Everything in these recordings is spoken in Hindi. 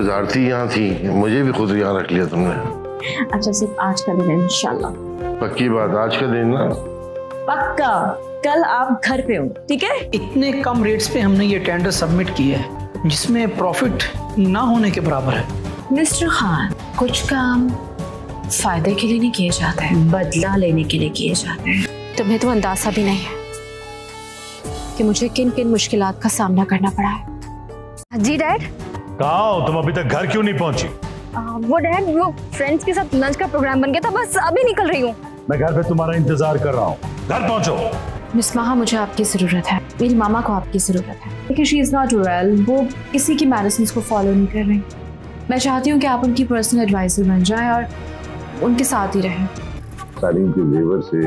गुजारती यहाँ थी, मुझे भी खुद यहाँ रख लिया तुमने। अच्छा सिर्फ आज का दिन है इंशाल्लाह। पक्की बात, आज का दिन ना? पक्का। कल आप घर पे हो, ठीक है? इतने कम रेट्स पे हमने ये टेंडर सबमिट किया है जिसमें प्रॉफिट ना होने के बराबर है। मिस्टर खान, कुछ काम फायदे के लिए नहीं किए जाते हैं, बदला लेने के लिए किए जाते हैं। तुम्हें तो अंदाजा भी नहीं है कि मुझे किन किन मुश्किलात का सामना करना पड़ा है। जी डैड। कहाँ हो तुम? अभी तक घर क्यों नहीं पहुंची? वो डैड, वो फ्रेंड्स के साथ लंच का प्रोग्राम बन गया था, बस अभी निकल रही हूँ। मैं घर पे तुम्हारा इंतजार कर रहा हूँ, घर पहुंचो। मिस माहा, मुझे आपकी ज़रूरत है, मेरी मामा को आपकी ज़रूरत है, लेकिन शी इज़ नॉट वेल। वो किसी की मेडिसिन को फॉलो नहीं कर रही। मैं चाहती हूँ कि आप उनकी पर्सनल एडवाइजर बन जाएं और उनके साथ ही रहें। तालीम के लेवर से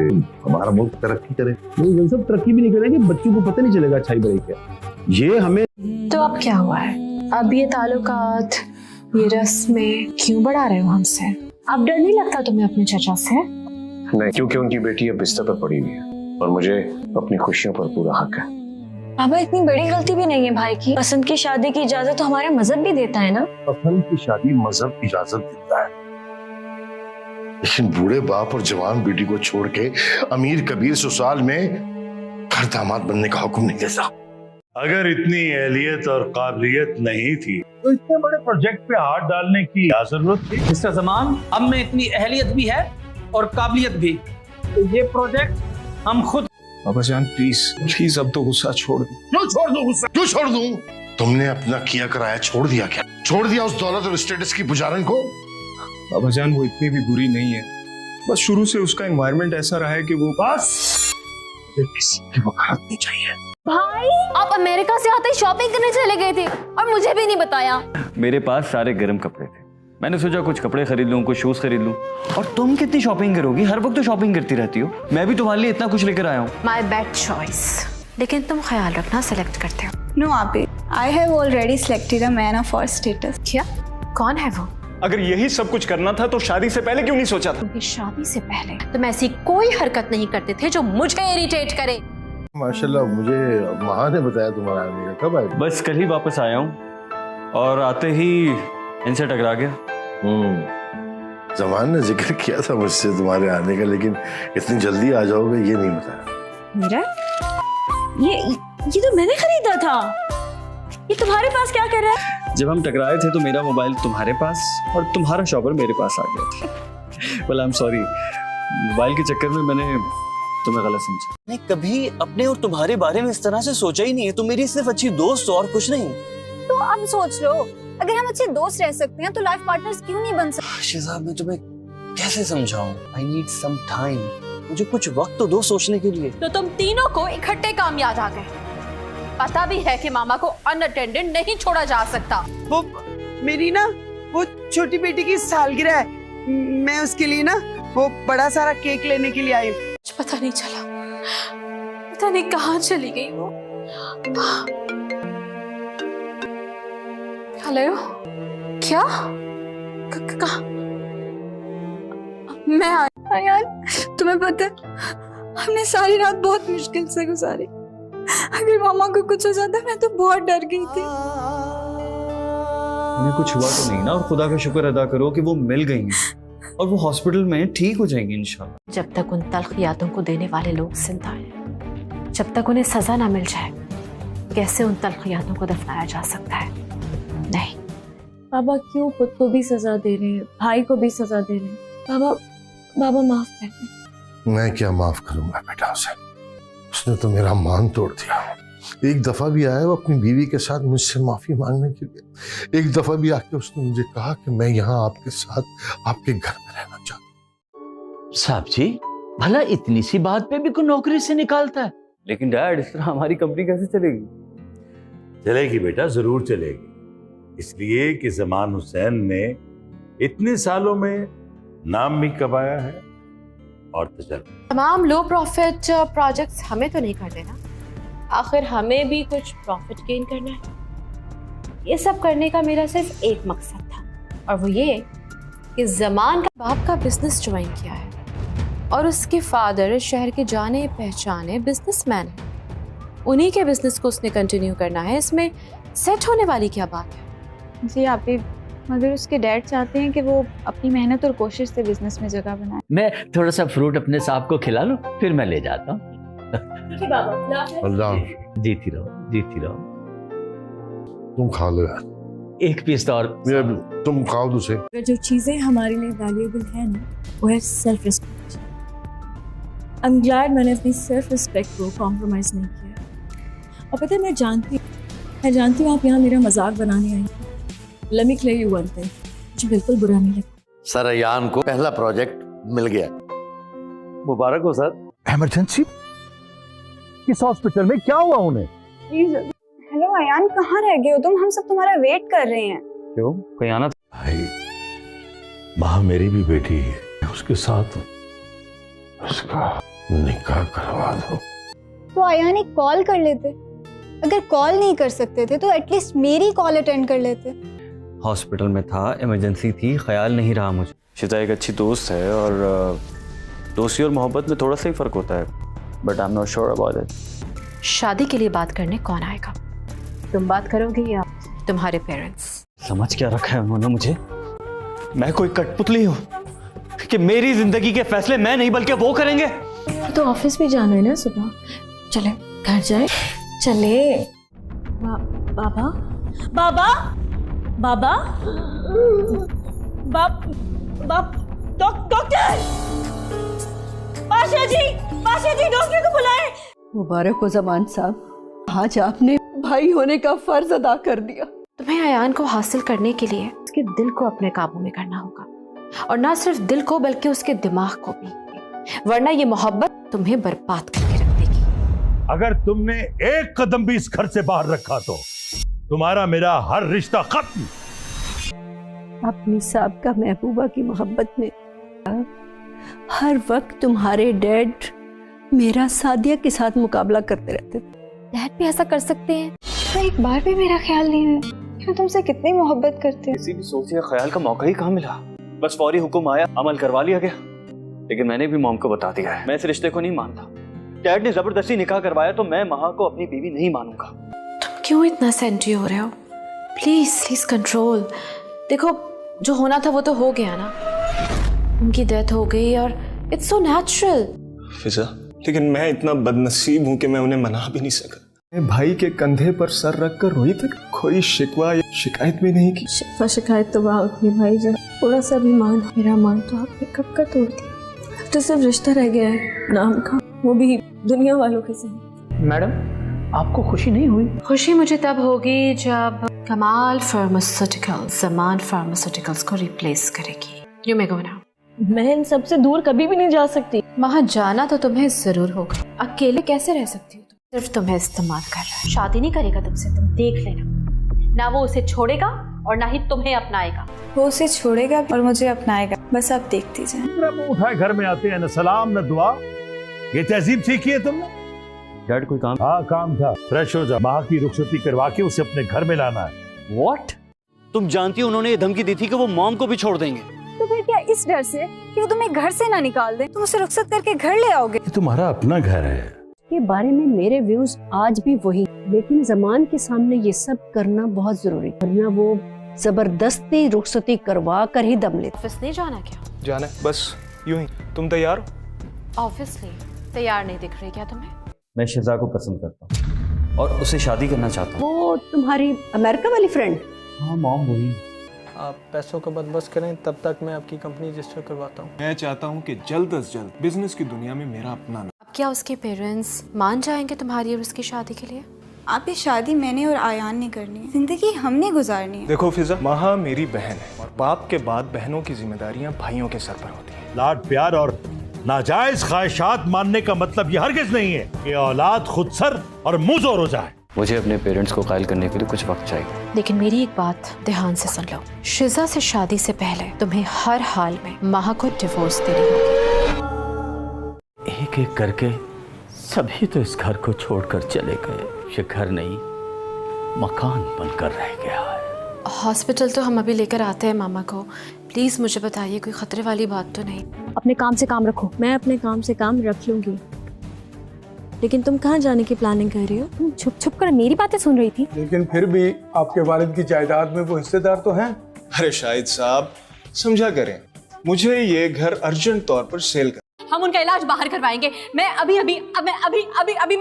हमारा मुल्क तरक्की करे। नहीं, सब तरक्की भी नहीं करेंगे, बच्चों को पता नहीं चलेगा अच्छाई बुराई क्या। ये हमें तो अब क्या हुआ है? अब ये ताल्लुकात, ये रस्में क्यों बढ़ा रहे हो हमसे? अब डर नहीं लगता तुम्हें अपने चचा से? नहीं, क्योंकि उनकी बेटी अब बिस्तर पर पड़ी हुई है और मुझे अपनी खुशियों पर पूरा हक है। पापा, इतनी बड़ी गलती भी नहीं है भाई की। पसंद की शादी की इजाजत तो हमारा मजहब भी देता है ना। पसंद की शादी मजहब इजाजत देता है, लेकिन बूढ़े बाप और जवान बेटी को छोड़ के अमीर कबीर ससुराल में घर दामाद बनने का हुक्म नहीं देता। अगर इतनी एहलियत और काबिलियत नहीं थी तो इतने बड़े प्रोजेक्ट पे हाथ डालने की क्या जरूरत थी? मिस्टर जमान, हम में इतनी अहलियत भी है और काबिलियत भी, तो ये प्रोजेक्ट हम खुद। बाबा जान प्लीज अब तो गुस्सा छोड़ दो। क्यों छोड़ दूं गुस्सा? क्यों छोड़ दूं? तुमने अपना किया कराया छोड़ दिया क्या? छोड़ दिया उस दौलत और स्टेटस की पुजारन को? बाबा जान वो इतनी भी बुरी नहीं है, बस शुरू से उसका एनवायरनमेंट ऐसा रहा है कि वो बस मुझे किसी की वकालत नहीं चाहिए। भाई, आप अमेरिका से आते ही शॉपिंग करने चले गए थे और मुझे भी नहीं बताया। मेरे पास सारे गर्म कपड़े थे, मैंने सोचा कुछ कपड़े खरीद लूं, कुछ शूज खरीद लूं। और तुम कितनी शॉपिंग करोगी? हर वक्त तो शॉपिंग करती रहती हो। मैं भी तुम्हारे लिए इतना कुछ लेकर आया हूँ। माय बैड चॉइस, लेकिन तुम ख्याल रखना सेलेक्ट करते हो। No, Abi. I have already selected a man of our status. क्या? कौन है वो? अगर यही सब कुछ करना था तो शादी से पहले क्यों नहीं सोचा था? क्योंकि शादी से पहले तुम ऐसी कोई हरकत नहीं करते थे जो मुझे इरिटेट करे। माशाल्लाह, मुझे माँ ने बताया तुम्हारा आने का। कब आए? बस कल ही वापस आया हूँ और आते ही इनसे टकरा गया। जमान ने जिक्र किया था मुझसे तुम्हारे आने का, लेकिन इतनी जल्दी आ जाओगे ये नहीं बताया। मेरा ये तो मैंने खरीदा था, ये तुम्हारे पास क्या कर रहा है? जब हम टकराए थे तो मेरा मोबाइल तुम्हारे पास और तुम्हारा शॉपर मेरे पास आ गया था। well, I'm sorry, मोबाइल के चक्कर में मैंने तुम्हें गलत समझा। मैं कभी अपने और तुम्हारे बारे में इस तरह से सोचा ही नहीं है। तुम मेरी सिर्फ अच्छी दोस्त हो और कुछ नहीं। तो अब सोच लो, अगर हम अच्छे दोस्त रह सकते हैं तो लाइफ पार्टनर्स क्यों नहीं बन सकते? शहजाद, मैं तुम्हें कैसे समझाऊं? I need some time. मुझे कुछ वक्त तो दो सोचने के लिए। तो तुम तीनों को इकट्ठे काम याद आ गए। पता भी है कि मामा को अनअटेंडेड नहीं छोड़ा जा सकता। वो मेरी ना वो छोटी बेटी की सालगिरह है, मैं उसके लिए ना वो बड़ा सारा केक लेने के लिए आई हूँ। पता नहीं चला, पता नहीं कहाँ चली गई वो। हेलो, क्या? कहाँ? मैं यार, तुम्हें पता है हमने सारी रात बहुत मुश्किल से गुजारी। अगर मामा को कुछ हो जाता मैं तो बहुत डर गई थी। उन्हें कुछ हुआ तो नहीं ना, और खुदा का शुक्र अदा करो कि वो मिल गई हैं और वो हॉस्पिटल में ठीक हो जाएंगी इंशाल्लाह। जब तक उन तल्ख यादों को देने वाले लोग जिंदा हैं, जब तक उन्हें सजा ना मिल जाए, कैसे उन तल्ख यादों को दफनाया जा सकता है? नहीं। बाबा क्यों खुद को भी सजा दे रहे हैं, भाई को भी सजा दे रहे हैं? बाबा माफ कर दे। मैं क्या माफ करूंगा बेटा उसे? उसने तो मेरा मान तोड़ दिया। एक दफा भी आया वो अपनी बीवी के साथ मुझसे माफी मांगने के लिए। एक दफा भी आके उसने मुझे कहा कि मैं यहाँ आपके साथ आपके घर में रहना चाहता हूँ। साहब जी, भला इतनी सी बात पे भी कोई नौकरी से निकालता है? लेकिन डैड, इस तरह हमारी कंपनी कैसे चलेगी? चलेगी बेटा, जरूर चलेगी। इसलिए कि जमान हुसैन ने इतने सालों में नाम भी कमाया है और तजर्बा। तमाम लो प्रॉफिट प्रोजेक्ट्स हमें तो नहीं करने ना, आखिर हमें भी कुछ प्रॉफिट गेन करना है। ये सब करने का मेरा सिर्फ एक मकसद था, और वो ये कि जमान का बाप का बिजनेस ज्वाइन किया है और उसके फादर शहर के जाने पहचाने बिजनेसमैन हैं। उन्हीं के बिजनेस को उसने कंटिन्यू करना है। इसमें सेट होने वाली क्या बात है? जी आप भी, मगर उसके डैड चाहते हैं कि वो अपनी मेहनत और कोशिश से बिजनेस में जगह बनाए। मैं थोड़ा सा फ्रूट अपने साहब को खिला लूं, फिर मैं ले जाता हूँ। अल्लाह जीती रहो। तुम खा लो यार, एक पीस तो और। ये तुम खाओ दूसरे। अगर जो चीज़ें हमारे लिए वैल्यूएबल है ना, वो है self respect. I am glad मैंने अपनी सेल्फ रिस्पेक्ट को कॉम्प्रोमाइज़ नहीं किया। और पता है मैं जानती हूँ आप यहाँ मेरा मजाक बनाने आई हैं। Let me clear you one thing, मुझे बिल्कुल बुरा नहीं लगा। सर अयान को पहला प्रोजेक्ट मिल गया। मुबारक हो सर। इमरजेंसी किस हॉस्पिटल में, क्या हुआ उन्हें? हेलो अयान, कहाँ रह गए हो तुम? हम सब तुम्हारा वेट कर रहे हैं। क्यों, कोई आना था? भाई माँ मेरी भी बेटी है, उसके साथ उसका निकाह करवा दो। तो अयान एक कॉल कर लेते, अगर कॉल नहीं कर सकते थे तो एटलीस्ट मेरी कॉल अटेंड कर लेते। हॉस्पिटल में था, इमरजेंसी थी, ख्याल नहीं रहा मुझे। शिजा एक अच्छी दोस्त है और दोस्ती और मोहब्बत में थोड़ा सा ही फर्क होता है, but I am not sure about it. शादी के लिए बात करने कौन आएगा? तुम बात करोगे या तुम्हारे पेरेंट्स? समझ क्या रखा है उन्होंने मुझे? मैं कोई कठपुतली हूँ कि मेरी जिंदगी के फैसले मैं नहीं बल्कि वो करेंगे? तो ऑफिस भी जाना है ना सुबह, चले घर जाए। चले बाबा बाबा बाबा डॉक्टर पाशा जी डॉक्टर को बुलाएं। मुबारक हो जमान साहब, आज आपने भाई होने का फर्ज अदा कर दिया। तुम्हें अयान को हासिल करने के लिए उसके दिल को अपने काबू में करना होगा, और ना सिर्फ दिल को बल्कि उसके दिमाग को भी, वरना ये मोहब्बत तुम्हें बर्बाद करके रख देगी। अगर तुमने एक कदम भी इस घर से बाहर रखा तो तुम्हारा मेरा हर रिश्ता खत्म। अपनी साबका महबूबा की मोहब्बत में हर वक्त तुम्हारे डैड मेरा सादिया के साथ मुकाबला करते रहते थे। डैड भी ऐसा कर सकते हैं? तो एक बार भी मेरा ख्याल नहीं है कि मैं तुमसे कितनी मोहब्बत करती हूँ। किसी भी सोच या ख्याल का मौका ही कहाँ मिला, बस फौरी हुक्म आया, अमल करवा लिया गया। लेकिन मैंने भी मॉम को बता दिया है, मैं इस रिश्ते को नहीं मानता। डैड ने जबरदस्ती निकाह करवाया तो मैं महा को अपनी बीवी नहीं मानूंगा। तुम क्यों इतना सेंटी हो रहे हो? Please control. देखो जो होना था वो तो हो गया ना, उनकी डेथ हो गई और इट्स सो नेचुरल। फिजा, लेकिन मैं इतना बदनसीब हूँ कि मैं उन्हें मना भी नहीं सका। मैं भाई के कंधे पर सर रखकर रोई तक कोई शिकवा या शिकायत भी नहीं की। शिकायत तो वहाँ उतनी भाई जब थोड़ा सा भी मान, मेरा मान तो आपने कब का तोड़ दिया। तो सिर्फ रिश्ता रह गया है नाम का, वो भी दुनिया वालों के साथ। मैडम आपको खुशी नहीं हुई? खुशी मुझे तब होगी जब कमाल फार्मास्यूटिकल्स जमान फार्मास्यूटिकल्स को रिप्लेस करेगी। You may go now. मैं इन सबसे दूर कभी भी नहीं जा सकती। वहाँ जाना तो तुम्हें जरूर होगा, अकेले कैसे रह सकती हो? सिर्फ तुम्हें इस्तेमाल कर रहा है। शादी नहीं करेगा तुमसे, तुम देख लेना। ना वो उसे छोड़ेगा और ना ही तुम्हें अपनाएगा। वो उसे छोड़ेगा और मुझे अपनाएगा, बस आप देखती जाएं। उठाए घर में आते हैं, न सलाम न दुआ। ये तहजीब सीखी है तुमने? डैड कोई काम? हाँ काम था। फ्रेश हो जा, माँ की रुखसती करवा के उसे अपने घर में लाना है। व्हाट? तुम जानती हो उन्होंने ये धमकी दी थी कि वो मॉम को भी छोड़ देंगे। तो फिर क्या इस डर से कि वो तुम्हें घर से ना निकाल दे, तुम उसे रुखसत करके घर ले आओगे? ये तुम्हारा अपना घर है। के बारे में मेरे व्यूज आज भी वही, लेकिन जमान के सामने ये सब करना बहुत जरूरी, वरना वो जबरदस्ती रुखसती करवा कर ही दम लेते। ऑफिस नहीं जाना क्या? जाना है, बस यूं ही। तुम तैयार हो? ऑब्वियसली तैयार नहीं दिख रही क्या तुम्हें? मैं शिजा को पसंद करता हूँ और उसे शादी करना चाहता हूँ। वो तुम्हारी अमेरिका वाली फ्रेंड? हाँ मॉम वही। आप पैसों का बंदोबस्त करें, तब तक मैं आपकी कंपनी रजिस्टर करवाता हूँ। मैं चाहता हूँ कि जल्द से जल्द बिजनेस की दुनिया में मेरा अपना नाम। अब क्या उसके पेरेंट्स मान जाएंगे तुम्हारी और उसकी शादी के लिए? आप ये शादी मैंने और आयान ने करनी है, जिंदगी हमने गुजारनी है। देखो फिजा, महा मेरी बहन है और बाप के बाद बहनों की जिम्मेदारियाँ भाइयों के सर पर होती है। लाड प्यार और नाजायज ख्वाहिशात मानने का मतलब ये हरगिज नहीं है कि औलाद खुद सर और मुंह जोर हो जाए। मुझे अपने पेरेंट्स को कायल करने के लिए कुछ वक्त चाहिए। लेकिन मेरी एक बात ध्यान से सुन लो, शिजा से शादी से पहले तुम्हें हर हाल में महा को डिवोर्स देनी होगी। एक एक करके सभी तो इस घर को छोड़कर चले गए। ये घर नहीं मकान बनकर रह गया है। हॉस्पिटल तो हम अभी लेकर आते हैं मामा को। प्लीज मुझे बताइए कोई खतरे वाली बात तो नहीं? अपने काम से काम रखो। मैं अपने काम से काम रख लूंगी, लेकिन तुम कहाँ जाने की प्लानिंग कर रही हो? तुम छुप छुप कर मेरी बातें सुन रही थी। लेकिन फिर भी आपके वालिद की जायदाद में वो हिस्सेदार तो हैं। अरे शाहिद साहब समझा करें, मुझे ये घर अर्जेंट तौर पर सेल कर। हम उनका इलाज बाहर करवाएंगे। मैं अभी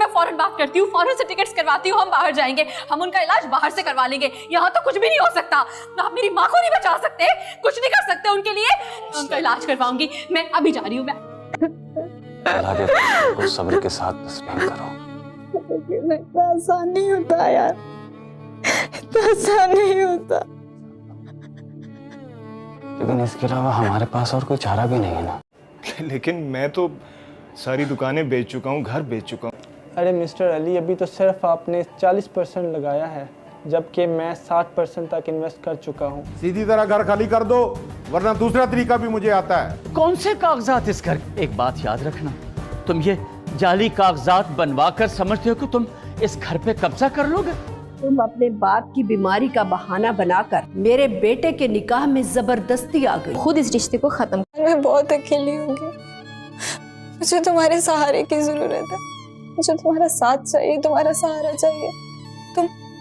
फौरन बात करती हूँ, फौरन से टिकट्स करवाती हूँ, हम बाहर जाएंगे, हम उनका इलाज बाहर से करवा लेंगे। यहाँ तो कुछ भी नहीं हो सकता। आप मेरी माँ को नहीं बचा सकते, कुछ नहीं कर सकते उनके लिए। मैं उनका इलाज करवाऊंगी। मैं अभी जा रही हूँ। मैं सब्र के साथ तस्लीम करो। इतना आसान नहीं होता यार, इतना आसान नहीं होता। लेकिन इसके अलावा हमारे पास और कोई चारा भी नहीं है ना। लेकिन मैं तो सारी दुकानें बेच चुका हूँ, घर बेच चुका हूँ। अरे मिस्टर अली, अभी तो सिर्फ आपने 40% लगाया है, जबकि मैं 60% तक इन्वेस्ट कर चुका हूँ। सीधी तरह घर खाली कर दो, वरना दूसरा तरीका भी मुझे आता है। कौन से कागजात इस घर? एक बात याद रखना, तुम ये जाली कागजात बनवा कर समझते हो कि तुम इस घर पे कब्जा कर लोगे? तुम अपने बाप की बीमारी का बहाना बनाकर मेरे बेटे के निकाह में जबरदस्ती आ गई। खुद इस रिश्ते को खत्म। मैं बहुत अकेली होंगी, मुझे तुम्हारे सहारे की जरूरत है। मुझे तुम्हारा साथ चाहिए, तुम्हारा सहारा चाहिए।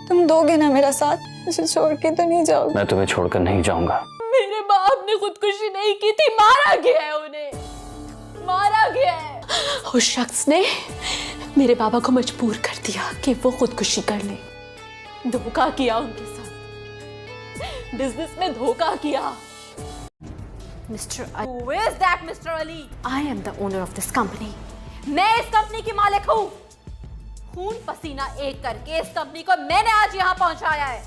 तुम दोगे ना मेरा साथ? मुझे छोड़ के तो नहीं जाओगे? मैं तुम्हें छोड़कर नहीं जाऊंगा। मेरे बाप ने खुदकुशी नहीं की थी, मारा गया है, उन्हें मारा गया है। उस शख्स ने मेरे बाबा को मजबूर कर दिया कि वो खुदकुशी कर ले। धोखा किया उनके साथ, बिजनेस में धोखा किया। Mister Who is that, Mr. Ali? I am the owner of this company. मैं इस कंपनी की मालिक हूँ। खून पसीना एक करके इस कंपनी को मैंने आज यहाँ पहुँचाया है।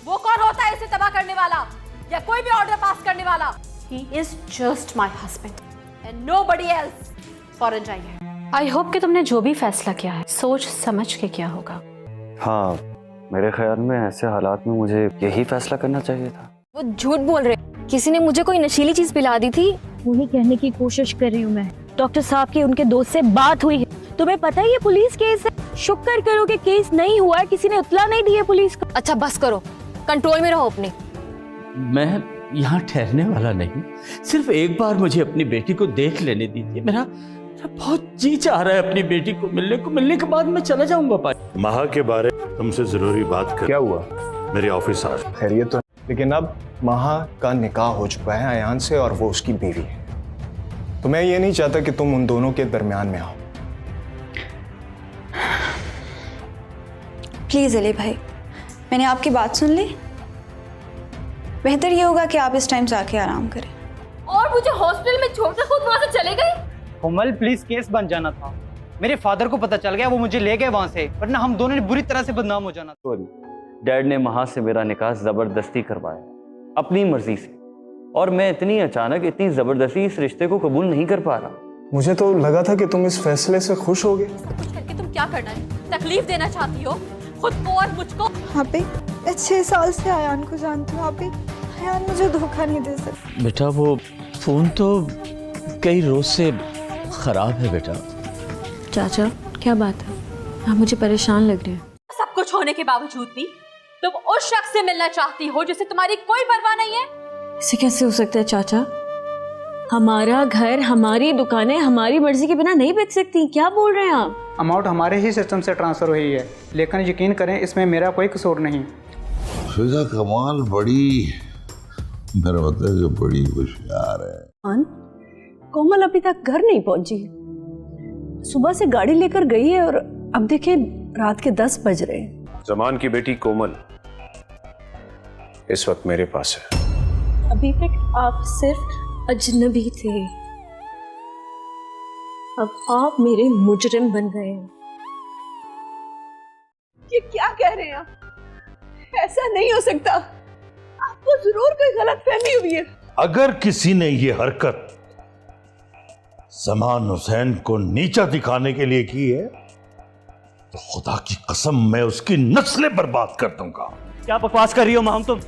वो कौन होता है इसे तबाह करने वाला या कोई भी ऑर्डर पास करने वाला? He is just my husband and nobody else. फौरन जाइए। I hope कि तुमने जो भी फैसला किया है सोच समझ के किया होगा। हाँ, मेरे ख्याल में ऐसे हालात में मुझे यही फैसला करना चाहिए था। वो झूठ बोल रहे, किसी ने मुझे कोई नशीली चीज पिला दी थी। वही कहने की कोशिश कर रही हूँ मैं। डॉक्टर साहब की उनके दोस्त से बात हुई है। तुम्हें पता है ये पुलिस केस है। शुक्र करो कि केस नहीं हुआ है, किसी ने इत्तला नहीं दी है पुलिस को। अच्छा बस करो, कंट्रोल में रहो अपने। मैं यहाँ ठहरने वाला नहीं, सिर्फ एक बार मुझे अपनी बेटी को देख लेने दीजिए। मेरा बहुत जी चाह रहा है अपनी बेटी को मिलने के बाद मैं चला जाऊंगा। महा के बारे में तुमसे जरूरी बात कर। क्या हुआ? मेरे ऑफिस आ। खैरियत तो, लेकिन अब महा का निकाह हो चुका है अयान से और वो उसकी बीवी है, तो मैं ये नहीं चाहता कि तुम उन दोनों के दरमियान में आओ। प्लीज अली भाई, मैंने आपकी बात सुन ली। बेहतर ये होगा कि आप इस टाइम जाके आराम करें। और मुझे हॉस्पिटल में छोड़कर खुद वहां से चले गए। कोमल प्लीज, केस बन जाना था। मेरे फादर को पता चल गया, वो मुझे ले गए वहां से, वरना हम दोनों ने बुरी तरह से बदनाम हो जाना। डैड ने महा से मेरा निकाह जबरदस्ती करवाया अपनी मर्जी से, और मैं इतनी अचानक इतनी जबरदस्ती इस रिश्ते को कबूल नहीं कर पा रहा। मुझे तो लगा था कि तुम इस फैसले से खुश होगे। कुछ करके तुम क्या करना है? तकलीफ देना चाहती हो खुद को और मुझको? आप मैं 6 साल से अयान को जानती हूँ। आप अयान मुझे धोखा नहीं दे सकते। बेटा वो फोन तो कई रोज से खराब है बेटा। चाचा क्या बात है, आप मुझे परेशान लग रहे हैं। सब कुछ होने के बावजूद भी तुम उस शख्स से मिलना चाहती हो जिससे तुम्हारी कोई परवाह नहीं है। ऐसे कैसे हो सकता है चाचा? हमारा घर, हमारी दुकानें हमारी मर्जी के बिना नहीं बेच सकती। क्या बोल रहे हैं आप? अमाउंट हमारे ही सिस्टम से ट्रांसफर हुई है, लेकिन यकीन करें इसमें मेरा कोई कसूर नहीं। फिजा कमाल बड़ी, मेरा मतलब जो बड़ी होशियार है। कोमल अभी तक घर नहीं पहुंची। सुबह से गाड़ी लेकर गई है और अब देखिए रात के 10 बज रहे हैं। जमान की बेटी कोमल इस वक्त मेरे पास है। अभी तक आप सिर्फ अजनबी थे, अब आप मेरे मुजरिम बन गए हैं। ये क्या कह रहे हैं आप? ऐसा नहीं हो सकता। आपको जरूर कोई गलतफहमी हुई है। अगर किसी ने ये हरकत जमान हुसैन को नीचा दिखाने के लिए की है तो खुदा की कसम मैं उसकी नस्लें बर्बाद कर दूंगा। क्या बकवास कर रही हो माम तुम?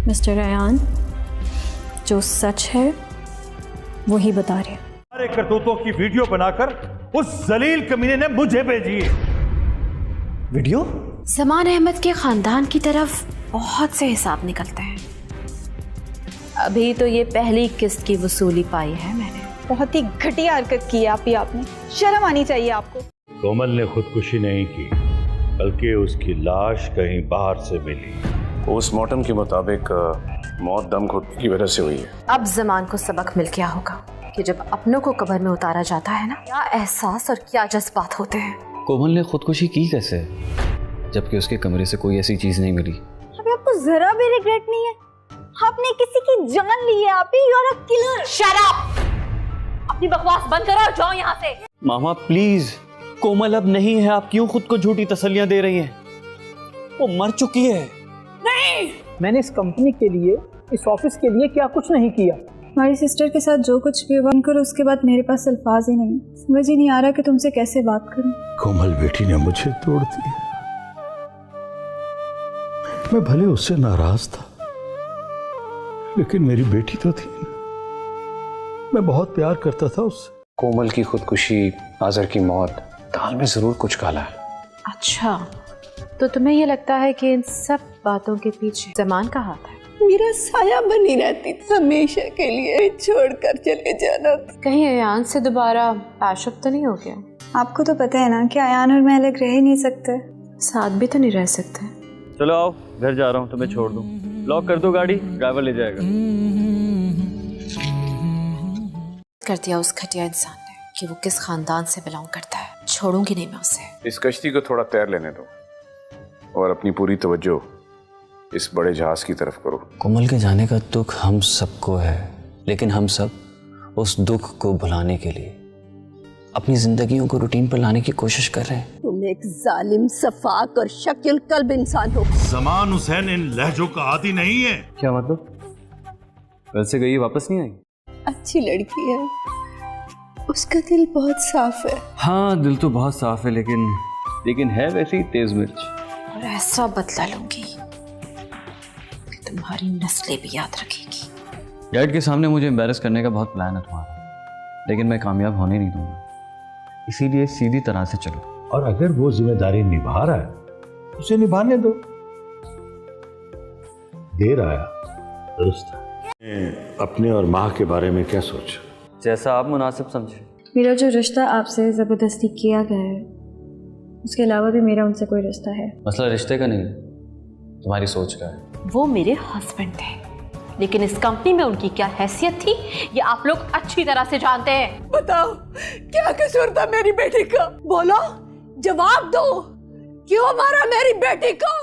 मिस्टर अयान, जो सच है वो ही बता रहे हैं। सारे करतूतों की वीडियो बनाकर उस जलील कमीने ने मुझे भेजी है। वीडियो? जमान अहमद के खानदान की तरफ बहुत से हिसाब निकलते हैं। अभी तो ये पहली किस्त की वसूली पाई है मैंने। बहुत ही घटिया हरकत की है आपने। शर्म आनी चाहिए आपको। कोमल ने खुदकुशी नहीं की, बल्कि उसकी लाश कहीं बाहर से मिली। पोस्टमार्टम के मुताबिक मौत दम घुटने की वजह से हुई है। अब जमान को सबक मिल गया होगा कि जब अपनों को कब्र में उतारा जाता है ना, क्या एहसास और क्या जज्बात होते हैं। कोमल ने खुदकुशी की कैसे, जबकि उसके कमरे से कोई ऐसी चीज नहीं मिली? अभी आपको जरा भी रिग्रेट नहीं है? आपने किसी की जान ली है, आप ही you are a killer. Shut up! अपनी बकवास बंद करो और जाओ यहाँ से। मामा प्लीज, कोमल अब नहीं है, आप क्यों खुद को झूठी तसल्लियां दे रही हैं? वो मर चुकी है। नहीं, मैंने इस कंपनी के लिए, इस ऑफिस के लिए क्या कुछ नहीं किया। हमारी सिस्टर के साथ जो कुछ भी हुआ करो, उसके बाद मेरे पास अल्फाज ही नहीं, समझ ही नहीं आ रहा कि तुमसे कैसे बात करूं। कोमल बेटी ने मुझे तोड़ दिया। मैं भले उससे नाराज था, लेकिन मेरी बेटी तो थी। मैं बहुत प्यार करता था उससे। कोमल की खुदकुशी, आजर की मौत, दाल में जरूर कुछ काला है। अच्छा, तो तुम्हें ये लगता है कि इन सब बातों के पीछे जमान का हाथ है? मेरा साया बनी रहती थी, हमेशा के लिए छोड़कर चले जाना। कहीं अयान से दोबारा पैशअप तो नहीं हो गया? आपको तो पता है ना कि अयान और मैं अलग रह ही नहीं सकते, साथ भी तो नहीं रह सकते। चलो आओ, घर जा रहा हूँ, तुम्हें छोड़ दूँ। लॉक कर दो गाड़ी, ड्राइवर ले जाएगा। कर दिया उस घटिया इंसान ने कि वो किस खानदान से बिलोंग करता है। छोड़ूंगी नहीं मैं उसे। इस कश्ती को थोड़ा तैर लेने दो और अपनी पूरी तवज्जो इस बड़े जहाज की तरफ करो। कोमल के जाने का दुख हम सबको है, लेकिन हम सब उस दुख को भुलाने के लिए अपनी जिंदगियों को रूटीन पर लाने की कोशिश कर रहे हैं। तुम एक जालिम, सफाक और शकील कल्ब इंसान हो। जमान हुसैन इन लहजों का आदी नहीं है। क्या मतलब? कल से गई वापस नहीं आई? अच्छी लड़की है, उसका दिल बहुत साफ है। हाँ, दिल तो बहुत साफ है, लेकिन है वैसे ही तेज मिर्च। और ऐसा बदला लूंगी कि तुम्हारी नस्लें भी याद रखेगी। डैड के सामने मुझे एम्बैरस करने का बहुत प्लान है तुम्हारा, लेकिन मैं कामयाब होने नहीं दूंगा। इसीलिए सीधी तरह से चलो। और अगर वो जिम्मेदारी निभा रहा है, उसे निभाने दो। देर आया दुरुस्त है। अपने और माँ के बारे में क्या सोच? जैसा आप मुनासिब समझे। मेरा जो रिश्ता आपसे जबरदस्ती किया गया है, उसके अलावा भी मेरा उनसे कोई रिश्ता है। मसला रिश्ते का नहीं, तुम्हारी सोच का है। वो मेरे हस्बैंड थे, लेकिन इस कंपनी में उनकी क्या हैसियत थी ये आप लोग अच्छी तरह से जानते हैं। बताओ, क्या कसूर था मेरी बेटी का? बोलो, जवाब दो, क्यों मारा मेरी बेटी को?